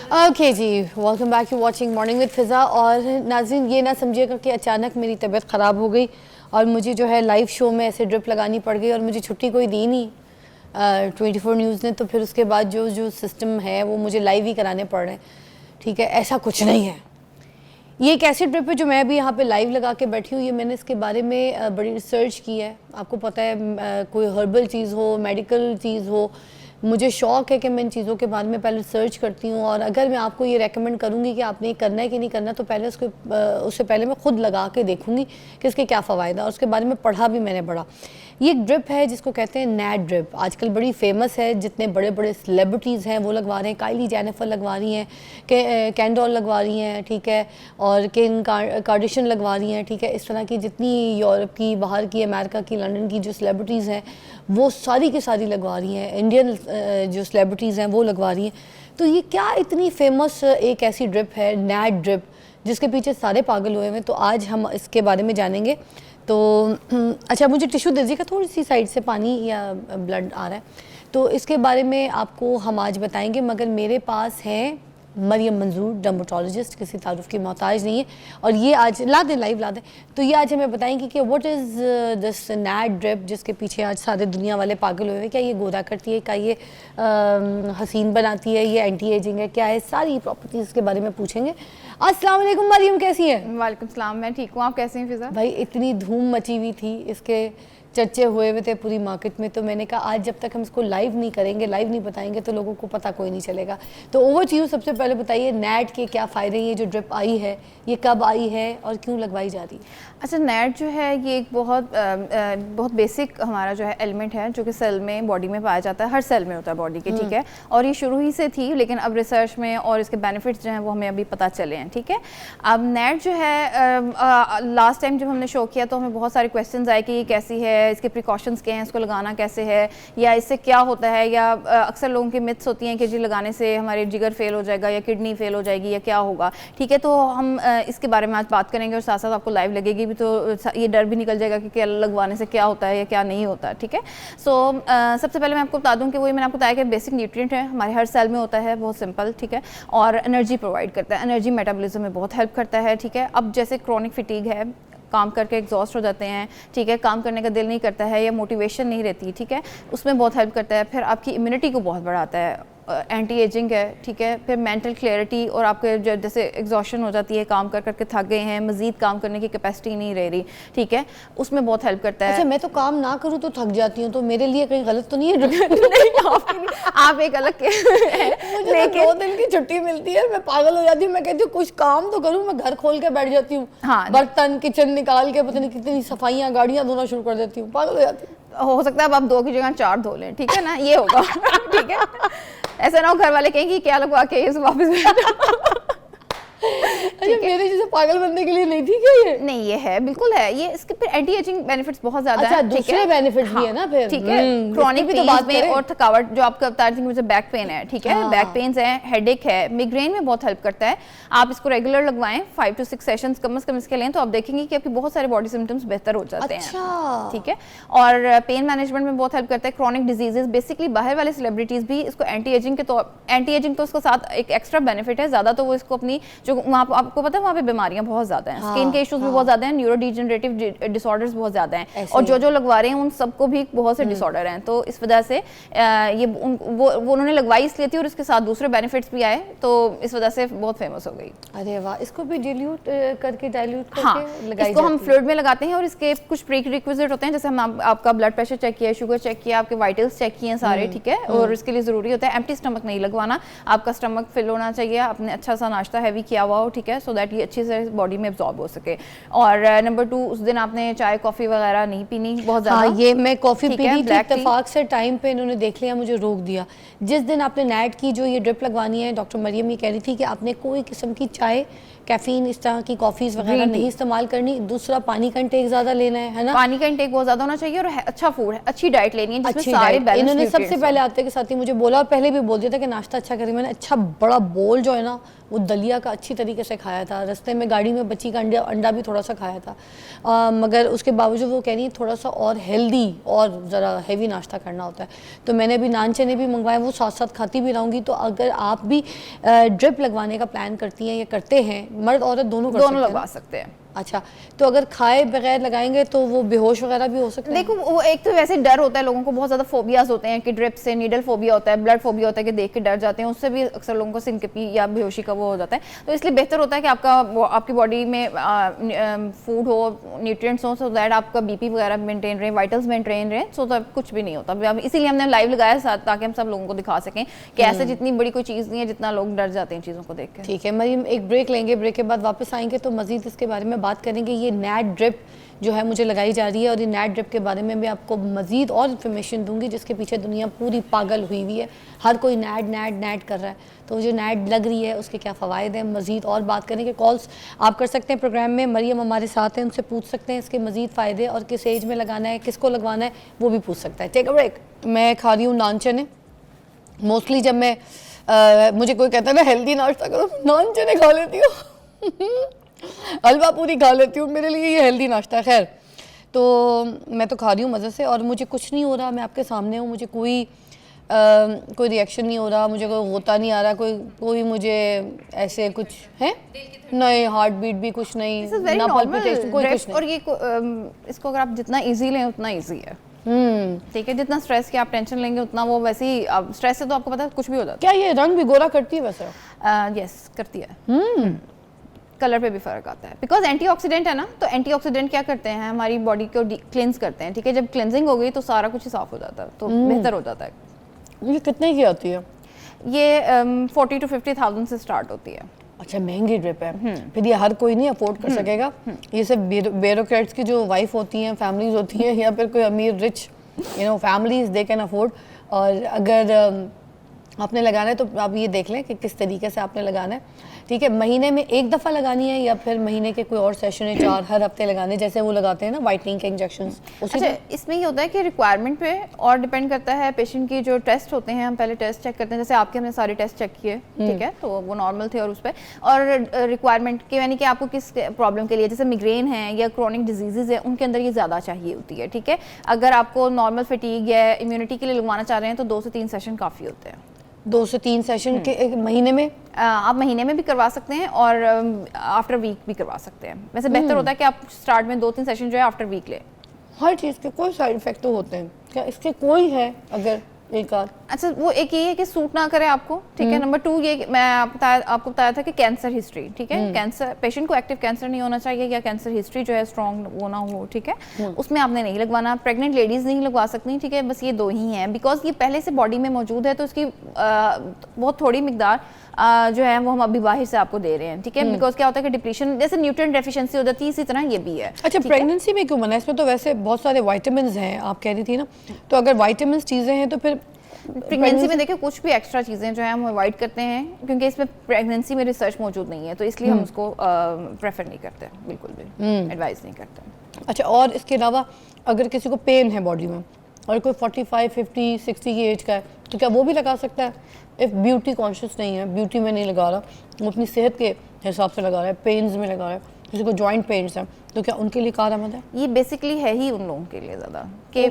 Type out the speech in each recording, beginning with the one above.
Okay ji, welcome back to watching morning with Fiza. और नाज़रीन, ये ना समझिएगा कि अचानक मेरी तबीयत ख़राब हो गई और मुझे जो है लाइव शो में ऐसे ड्रिप लगानी पड़ गई और मुझे छुट्टी कोई दी नहीं 24 न्यूज़ ने। तो फिर उसके बाद जो जो सिस्टम है वो मुझे लाइव ही कराने पड़ रहे हैं। ठीक है, ऐसा कुछ नहीं है। ये एक ऐसी ड्रिप है जो मैं अभी यहाँ पे लाइव लगा के बैठी हूँ। ये मैंने इसके बारे में बड़ी रिसर्च की है। आपको पता है, कोई हर्बल चीज़ हो, मेडिकल चीज़ हो, मुझे शौक़ है कि मैं इन चीज़ों के बारे में पहले रिसर्च करती हूँ। और अगर मैं आपको ये रेकमेंड करूँगी कि आपने ये करना है कि नहीं करना, तो पहले उससे पहले मैं खुद लगा के देखूँगी कि इसके क्या फ़ायदा, और उसके बारे में पढ़ा भी मैंने बड़ा। ये एक ड्रिप है जिसको कहते हैं नैट ड्रिप। आजकल बड़ी फेमस है, जितने बड़े बड़े सेलिब्रिटीज़ हैं वो लगवा रहे हैं। काइली जेनिफर लगवा रही हैं, कैंडोल लगवा रही हैं, ठीक है, और किम कार्दाशियन लगवा रही हैं, ठीक है। इस तरह की जितनी यूरोप की, बाहर की, अमेरिका की, लंदन की जो सेलिब्रिटीज़ हैं वो सारी की सारी लगवा रही हैं। इंडियन जो सेलिब्रिटीज़ हैं वो लगवा रही हैं। तो ये क्या इतनी फेमस एक ऐसी ड्रिप है, नैट ड्रिप, जिसके पीछे सारे पागल हुए हैं। तो आज हम इसके बारे में जानेंगे। तो अच्छा, मुझे टिश्यू दीजिएगा, थोड़ी सी साइड से पानी या ब्लड आ रहा है। तो इसके बारे में आपको हम आज बताएंगे, मगर मेरे पास है मरियम मंजूर, डर्मेटोलॉजिस्ट, किसी तारुफ की मोहताज नहीं है। और ये आज ला दें, लाइव ला दें। तो ये आज हमें बताएंगे कि what is this NAD drip जिसके पीछे आज सारे दुनिया वाले पागल हुए हैं। क्या ये गोरा करती है, क्या ये हसीन बनाती है, ये एंटी एजिंग है, क्या है, सारी प्रॉपर्टीज़ के बारे में पूछेंगे। अस्सलाम वालेकुम मरियम, कैसी है? वालेकुम सलाम, मैं ठीक हूँ, आप कैसे हैं फिज़ा? भाई इतनी धूम मची हुई थी, इसके चर्चे हुए हुए थे पूरी मार्केट में। तो मैंने कहा आज जब तक हम इसको लाइव नहीं करेंगे, लाइव नहीं बताएंगे, तो लोगों को पता कोई नहीं चलेगा। तो ओवर टू यू, सबसे पहले बताइए नैट के क्या फ़ायदे हैं, ये जो ड्रिप आई है ये कब आई है और क्यों लगवाई जा रही है? अच्छा, नैट जो है ये एक बहुत बेसिक हमारा जो है एलिमेंट है, जो कि सेल में, बॉडी में पाया जाता है। हर सेल में होता है बॉडी के, ठीक है। और ये शुरू ही से थी, लेकिन अब रिसर्च में और इसके बेनिफिट्स जो हैं वो हमें अभी पता चले हैं, ठीक है। अब नैट जो है, लास्ट टाइम जब हमने शो किया तो हमें बहुत सारे क्वेश्चन आए कि ये कैसी है, इसके प्रिकॉशंस क्या हैं, इसको लगाना कैसे है, या इससे क्या होता है, या अक्सर लोगों की मिथ्स होती हैं कि जी लगाने से हमारे जिगर फेल हो जाएगा या किडनी फेल हो जाएगी या क्या होगा, ठीक है। तो हम इसके बारे में आज बात करेंगे और साथ साथ आपको लाइव लगेगी भी, तो ये डर भी निकल जाएगा कि क्या लगवाने से क्या होता है या क्या नहीं होता, ठीक है। सो सबसे पहले मैं आपको बता दूं कि वही मैंने आपको बताया कि बेसिक न्यूट्रिएंट है, हमारे हर सेल में होता है, बहुत सिंपल, ठीक है। और एनर्जी प्रोवाइड करता है, एनर्जी मेटाबॉलिज्म में बहुत हेल्प करता है, ठीक है। अब जैसे क्रोनिक फिटीग है, काम करके एग्जॉस्ट हो जाते हैं, ठीक है, काम करने का दिल नहीं करता है या मोटिवेशन नहीं रहती, ठीक है, उसमें बहुत हेल्प करता है। फिर आपकी इम्यूनिटी को बहुत बढ़ाता है, एंटी एजिंग है, ठीक है। फिर मेंटल क्लैरिटी, और आपके जो जैसे एग्जॉशन हो जाती है, काम कर करके थक गए हैं, मजीद काम करने की कैपेसिटी नहीं रह रही, ठीक है, उसमें बहुत हेल्प करता है। अच्छा, मैं तो काम ना करूँ तो थक जाती हूँ, तो मेरे लिए कहीं गलत तो नहीं है? नहीं, आप एक अलग मुझे 2 दिन की छुट्टी मिलती है, मैं पागल हो जाती हूँ। मैं कहती हूँ कुछ काम तो करूँ, मैं घर खोल के बैठ जाती हूँ। हाँ, बर्तन किचन निकाल के पता नहीं कितनी सफाइयाँ, गाड़ियाँ धोना शुरू कर देती हूँ, पागल हो जाती हूँ। हो सकता है अब आप 2 की जगह 4 धो लें, ठीक है ना, ये होगा। ठीक है, ऐसा ना हो घर वाले कहेंगे क्या लगवा के ये वापस मेरे जैसे पागल बनने के लिए नहीं थी क्या ये? नहीं, ये है, बिल्कुल है ये। इसके फिर एंटी एजिंग बेनिफिट्स बहुत ज्यादा हैं, दूसरे बेनिफिट्स भी है ना फिर, ठीक है। क्रॉनिक पेन में और थकावट, जो आपका बता रही थी मुझे बैक पेन है, ठीक है, बैक पेन्स है, हेडेक है, मिग्रेन में बहुत हेल्प करता है। आप इसको रेगुलर लगवाएं, 5 से 6 सेशंस कम से कम इसके लें, तो आप देखेंगे कि आपकी बहुत सारे बॉडी सिम्टम्स बेहतर हो जाते हैं, ठीक है। और पेन मैनेजमेंट में बहुत हेल्प करता है। क्रॉनिक डिजीजेस, बेसिकली बाहर वाले सेलिब्रिटीज भी इसको एंटी एजिंग के तौर, एंटी एजिंग तो उसके साथ एक एक्स्ट्रा बेनिफिट है, ज्यादा तो वो इसको अपनी जो वहाँ आपको पता है वहाँ पे बीमारियां बहुत ज्यादा हैं, स्किन के इश्यूज भी बहुत ज्यादा हैं, न्यूरो डिजेनरेटिव डिसऑर्डर्स बहुत ज्यादा हैं, और जो लगवा रहे हैं उन सबको भी बहुत से डिसऑर्डर हैं। तो इस वजह से ये वो उन्होंने लगवाई इसलिए थी, और इसके साथ दूसरे बेनिफिट्स भी आए, तो इस वजह से बहुत फेमस हो गई। अरे वाह, इसको भी डाइल्यूट करके लगाई इसको हम फ्लूइड में लगाते हैं, और इसके कुछ प्री रिक्विजिट होते हैं, जैसे हम आपका ब्लड प्रेशर चेक किया, शुगर चेक किया, आपके वाइटल्स चेक किए सारे, ठीक है। और इसके लिए जरूरी होता है एम्प्टी स्टमक नहीं लगवाना, आपका स्टमक फिल होना चाहिए, आपने अच्छा सा नाश्ता हैवी किया हुआ हो, ठीक है, सो दैट ये अच्छे से बॉडी में एब्जॉर्ब हो सके। और नंबर 2, उस दिन आपने चाय कॉफी वगैरह नहीं पीनी बहुत ज्यादा। हाँ, ये मैं कॉफी पी रही थी, इत्तेफाक से टाइम पे इन्होंने देख लिया, मुझे रोक दिया। जिस दिन आपने नैट की जो ये ड्रिप लगवानी है, डॉक्टर मरियम ये कह रही थी कि आपने कोई किस्म की चाय, कैफीन, इस तरह की कॉफीज वगैरह नहीं इस्तेमाल करनी। दूसरा, पानी का इंटेक ज्यादा लेना है ना, पानी का इंटेक बहुत ज्यादा होना चाहिए, और अच्छा फूड है, अच्छी डाइट लेनी है जिसमें सारे बैलेंस। इन्होंने सबसे पहले आते के साथ ही मुझे बोला, और पहले भी बोल दिया था कि नाश्ता अच्छा करें। मैंने अच्छा बड़ा बोल जो है ना वो दलिया का अच्छी तरीके से खाया था, रास्ते में गाड़ी में बच्ची का अंडा भी थोड़ा सा खाया था, मगर उसके बावजूद वो कह रही है थोड़ा सा और हेल्दी और ज़रा हैवी नाश्ता करना होता है। तो मैंने अभी नान चने भी मंगवाए, वो साथ साथ खाती भी रहूँगी। तो अगर आप भी ड्रिप लगवाने का प्लान करती हैं या करते हैं, मर्द औरत दोनों लगवा सकते हैं। अच्छा, तो अगर खाए बगैर लगाएंगे तो वो बेहोश वगैरह भी हो सकते हैं? देखो वो एक तो वैसे डर होता है लोगों को, बहुत ज़्यादा फोबियाज होते हैं कि ड्रिप से, नीडल फोबिया होता है, ब्लड फोबिया होता है कि देख के डर जाते हैं, उससे भी अक्सर लोगों को सिंकपी या बेहोशी का वो हो जाता है। तो इसलिए बेहतर होता है कि आपकी बॉडी में फूड हो, न्यूट्रिएंट्स हो, सो दैट आपका बीपी वगैरह मेंटेन रहे, वाइटल्स मेंटेन रहे, सो दैट कुछ भी नहीं होता। इसीलिए हमने लाइव लगाया साथ, ताकि हम सब लोगों को दिखा सकें कि ऐसे जितनी बड़ी कोई चीज़ नहीं है जितना लोग डर जाते हैं चीज़ों को देख के। ठीक है मरीम, एक ब्रेक लेंगे, ब्रेक के बाद वापस आएंगे तो मजीद इसके बारे में बात करेंगे। ये नैट ड्रिप जो है मुझे लगाई जा रही है, और ये नैट ड्रिप के बारे में मैं आपको मजीद और इन्फॉर्मेशन दूंगी, जिसके पीछे दुनिया पूरी पागल हुई हुई है। हर कोई नैट नैट नैट कर रहा है, तो जो नैट लग रही है उसके क्या फ़वाइद हैं, मजीद और बात करेंगे। कॉल्स आप कर सकते हैं प्रोग्राम में, मरियम हमारे साथ हैं, उनसे पूछ सकते हैं इसके मजीद फ़ायदे, और किस एज में लगाना है, किसको लगवाना है, वो भी पूछ सकता है। Take a break. मैं खा रही हूँ नान चने। मोस्टली जब मैं मुझे कोई कहता है ना हेल्दी नाश्ता करो, नान चने खा लेती हूँ हलवा पूरी खा लेती हूँ, मेरे लिए ये हेल्दी नाश्ता है। खैर, तो मैं तो खा रही हूँ मज़े से, और मुझे कुछ नहीं हो रहा, मैं आपके सामने हूँ, मुझे कोई रिएक्शन नहीं हो रहा, मुझे कोई होता नहीं आ रहा, कोई मुझे ऐसे कुछ है नहीं, हार्ट बीट भी कुछ नहीं, ना पल्पिटेशन, कोई कुछ नहीं। और ये इसको अगर आप जितना ईजी लें उतना ईजी है। ठीक है, जितना स्ट्रेस की आप टेंशन लेंगे उतना वो वैसे ही, स्ट्रेस से तो आपको पता है कुछ भी हो जाता है। क्या ये रंग भी गोरा करती है वैसे? यस करती है। कलर पे भी फर्क आता है, बिकॉज एंटीऑक्सीडेंट है ना, तो एंटीऑक्सीडेंट क्या करते हैं, हमारी बॉडी को क्लेंस करते हैं। ठीक है, जब क्लेंजिंग हो गई तो सारा कुछ ही साफ हो जाता है, तो बेहतर हो जाता है। ये कितने की आती है? ये 40 to 50,000 से स्टार्ट होती है। अच्छा, महंगी ड्रिप है। फिर ये हर कोई नहीं अफोर्ड कर सकेगा। ये सिर्फ ब्यूरोक्रेट्स की जो वाइफ होती हैं, फैमिलीज होती हैं, या फिर कोई अमीर rich families, they can afford. और अगर आपने लगाना है तो आप ये देख लें कि किस तरीके से आपने लगाना है। ठीक है, महीने में एक दफ़ा लगानी है, या फिर महीने के कोई और सेशन है 4 हर हफ्ते लगाने, जैसे वो लगाते हैं ना वाइटनिंग के इंजेक्शंस। अच्छा, इसमें ये होता है कि रिक्वायरमेंट पे और डिपेंड करता है। पेशेंट की जो टेस्ट होते हैं, हम पहले टेस्ट चेक करते हैं, जैसे आपके हमने सारे टेस्ट चेक किए, ठीक है, तो वो नॉर्मल थे। और उस पर और रिक्वायरमेंट के यानी कि आपको किस प्रॉब्लम के लिए, जैसे मिग्रेन है या क्रॉनिक डिजीजेज है, उनके अंदर ये ज़्यादा चाहिए होती है। ठीक है, अगर आपको नॉर्मल फटीग या इम्यूनिटी के लिए लगवाना चाह रहे हैं तो 2 से 3 सेशन काफ़ी होते हैं। 2 से 3 सेशन के एक महीने में? आप महीने में भी करवा सकते हैं और आफ्टर वीक भी करवा सकते हैं। वैसे बेहतर होता है कि आप स्टार्ट में 2-3 सेशन जो है आफ्टर वीक लें। हर चीज़ के कोई साइड इफेक्ट तो होते हैं, क्या इसके कोई है अगर एक आध? अच्छा, वो एक ये है कि सूट ना करे आपको। ठीक है, नंबर 2 ये मैं आपको बताया था कि कैंसर हिस्ट्री। ठीक है, कैंसर पेशेंट को एक्टिव कैंसर नहीं होना चाहिए, या कैंसर हिस्ट्री जो है स्ट्रॉन्ग वो ना हो। ठीक है, उसमें आपने नहीं लगवाना। प्रेग्नेंट लेडीज नहीं लगवा सकती। ठीक है, बस ये 2 ही हैं, बिकॉज ये पहले से बॉडी में मौजूद है, तो इसकी बहुत थोड़ी मिकदार जो है वो हम अभी बाहर से आपको दे रहे हैं। ठीक है, बिकॉज क्या होता है कि डिप्लीशन, जैसे न्यूट्रिएंट डेफिशिएंसी हो जाती है, इसी तरह ये भी है। अच्छा, प्रेगनेंसी में क्यों मना? इसमें तो वैसे बहुत सारे वाइटामिन हैं, आप कह रही थी ना, तो अगर वाइटामिन चीज़ें हैं तो फिर प्रेगनेंसी में देखिए कुछ भी एक्स्ट्रा चीज़ें जो है हम अवॉइड करते हैं, क्योंकि इसमें प्रेगनेंसी में रिसर्च मौजूद नहीं है, तो इसलिए हम उसको प्रेफर नहीं करते, बिल्कुल भी एडवाइस नहीं करते। अच्छा, और इसके अलावा अगर किसी को पेन है बॉडी में और कोई 45, 50, 60 की एज का है, तो क्या वो भी लगा सकता है? इफ़ ब्यूटी कॉन्शियस नहीं है, ब्यूटी में नहीं लगा रहा, वो अपनी सेहत के हिसाब से लगा रहा है, पेन्स में लगा रहा है, किसी को जॉइंट पेन्स हैं, तो क्या उनके लिए कारआमद है? ये बेसिकली है ही उन लोगों के लिए ज़्यादा कि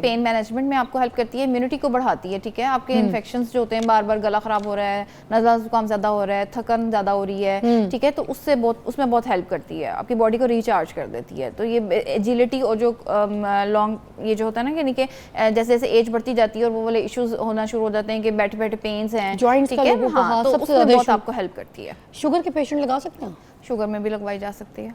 पेन मैनेजमेंट में आपको हेल्प करती है, इम्यूनिटी को बढ़ाती है। ठीक है, आपके इन्फेक्शंस जो होते हैं, बार बार गला खराब हो रहा है, नज़ला जुकाम ज़्यादा हो रहा है, थकन ज़्यादा हो रही है, ठीक है, तो उसमें बहुत हेल्प करती है, आपकी बॉडी को रिचार्ज कर देती है। तो ये एजिलिटी और जो लॉन्ग ये जो होता है ना, यानी कि जैसे जैसे एज बढ़ती जाती है और वो वाले इश्यूज होना शुरू हो जाते हैं कि बैठे बैठे पेन्स हैं, जॉइंट्स का, हाँ, तो उसमें बहुत आपको हेल्प करती है। शुगर के पेशेंट लगा सकते हैं? शुगर में भी लगवाई जा सकती है,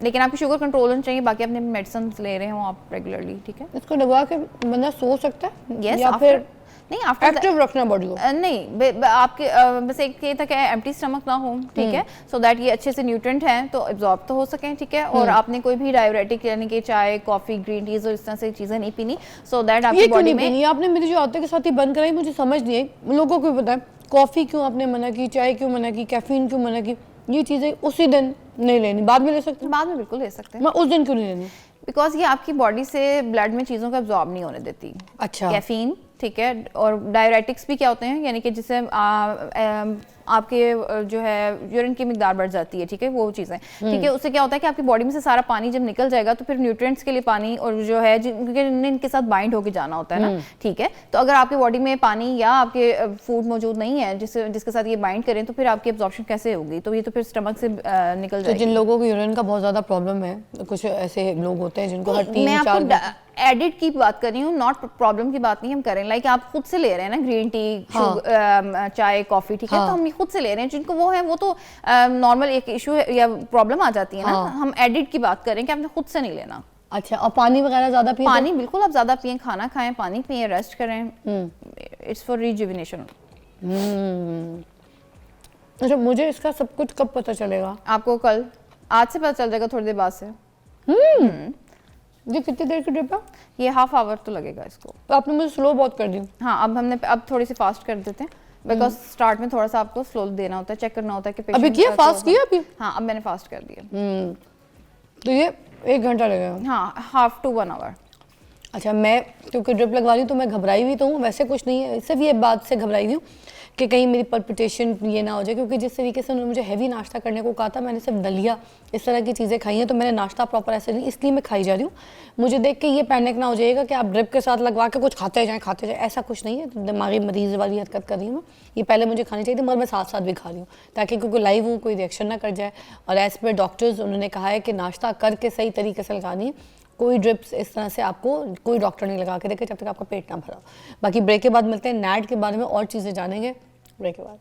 लेकिन आपकी शुगर कंट्रोल होनी चाहिए, बाकी अपने मेडिसिन ले रहे हो आप रेगुलरली। ठीक है, इसको लगवा के बंदा सो सकता है? yes, या फिर नहीं, आफ्टर एक्टिव रखना बॉडी को? नहीं, आपके बस एक ये था कि एम्प्टी स्टमक ना हो। ठीक है, सो दैट ये अच्छे से न्यूट्रिएंट हैं तो एब्जॉर्ब तो हो सकें। ठीक है, और आपने कोई भी डाययूरेटिक यानी कि चाय, कॉफी, ग्रीन टीज और इस तरह से चीज़ें नहीं पीनी, सो दैट आपकी बॉडी में। आपने मेरी जो आते के साथ ही बंद कराई, मुझे समझ नहीं आई, लोगों को भी पता है कॉफ़ी क्यों आपने मना की, चाय क्यों मना की, कैफीन क्यों मना की, ये चीज़ें उसी दिन नहीं लेनी, बाद में ले सकते हैं? बाद में बिल्कुल ले सकते हैं। मैं उस दिन क्यों नहीं लेनी? बिकॉज ये आपकी बॉडी से ब्लड में चीज़ों को एब्जॉर्ब नहीं होने देती। अच्छा, कैफीन, ठीक है, और डायरेटिक्स भी क्या होते हैं, यानी कि जिसे आपके जो है यूरिन की मिकदार बढ़ जाती है, ठीक है, वो चीज़ें, ठीक है। उससे क्या होता है कि आपकी बॉडी में से सारा पानी जब निकल जाएगा तो फिर न्यूट्रिएंट्स के लिए पानी और जो है क्योंकि इनके साथ बाइंड होके जाना होता है ना, ठीक है। तो अगर आपकी बॉडी में पानी या आपके फूड मौजूद नहीं है जिसके साथ ये बाइंड करें तो फिर आपकी एब्जॉर्प्शन कैसे होगी, तो ये तो फिर स्टमक से निकल तो जाएगी। जिन लोगों को यूरिन का बहुत ज़्यादा प्रॉब्लम है, कुछ ऐसे लोग होते हैं जिनको हर मैं 3-4 आपको एडिट की बात कर रही हूँ, नॉट प्रॉब्लम की बात नहीं हम कर रहे हैं। लाइक आप खुद से ले रहे हैं ना ग्रीन टी, चाय, कॉफी, ठीक है, तो हम ये खुद से ले रहे हैं। जिनको वो है वो तो नॉर्मल एक इशू या प्रॉब्लम आ जाती है ना, हम एडिट की बात कर रहे हैं कि आपने खुद से नहीं लेना। अच्छा, और पानी वगैरह ज़्यादा पिए? पानी बिल्कुल आप ज़्यादा पिए, खाना खाएं, पानी पिए, रेस्ट करें, इट्स फॉर रिजुविनेशन। अच्छा, मुझे इसका सब कुछ कब पता चलेगा? आपको कल, आज से पता चल जाएगा, थोड़ी देर बाद से। ये कितनी देर की ट्रिप है? ये हाफ आवर तो लगेगा इसको। तो आपने मुझे स्लो बहुत कर दी। हाँ, अब थोड़ी सी फास्ट कर देते हैं, बिकॉज स्टार्ट में थोड़ा सा आपको स्लो देना होता है, चेक करना होता है कि अभी किया, फास्ट किया अभी? हाँ, अब मैंने फास्ट कर दिया। तो ये 1 घंटा लगेगा? हाँ, हाफ टू 1 आवर। अच्छा, मैं क्योंकि ड्रिप लगवा रही हूँ तो मैं घबराई हुई तो हूँ, वैसे कुछ नहीं है, सिर्फ ये बात से घबराई हुई हूँ कि कहीं मेरी पल्पिटेशन ये ना हो जाए, क्योंकि जिस तरीके से उन्होंने मुझे हैवी नाश्ता करने को कहा था, मैंने सिर्फ दलिया इस तरह की चीज़ें खाई हैं, तो मैंने नाश्ता प्रॉपर ऐसे नहीं, इसलिए मैं खाई जा रही हूँ। मुझे देख के ये पैनिक ना हो जाएगा कि आप ड्रिप के साथ लगवा के कुछ खाते जाएँ, ऐसा कुछ नहीं है। तो दिमागी मरीज़ वाली हरकत कर रही हूँ मैं, ये पहले मुझे खानी चाहिए थी, मगर मैं साथ साथ भी खा रही हूँ ताकि क्योंकि लाइव हूँ कोई रिएक्शन ना कर जाए। और एज पर डॉक्टर्स उन्होंने कहा है कि नाश्ता करके सही तरीके से लगानी है, कोई ड्रिप्स इस तरह से आपको कोई डॉक्टर नहीं लगा के देखे जब तक आपका पेट ना भरा। बाकी ब्रेक के बाद मिलते हैं, नैड के बारे में और चीज़ें जानेंगे ब्रेक के बाद।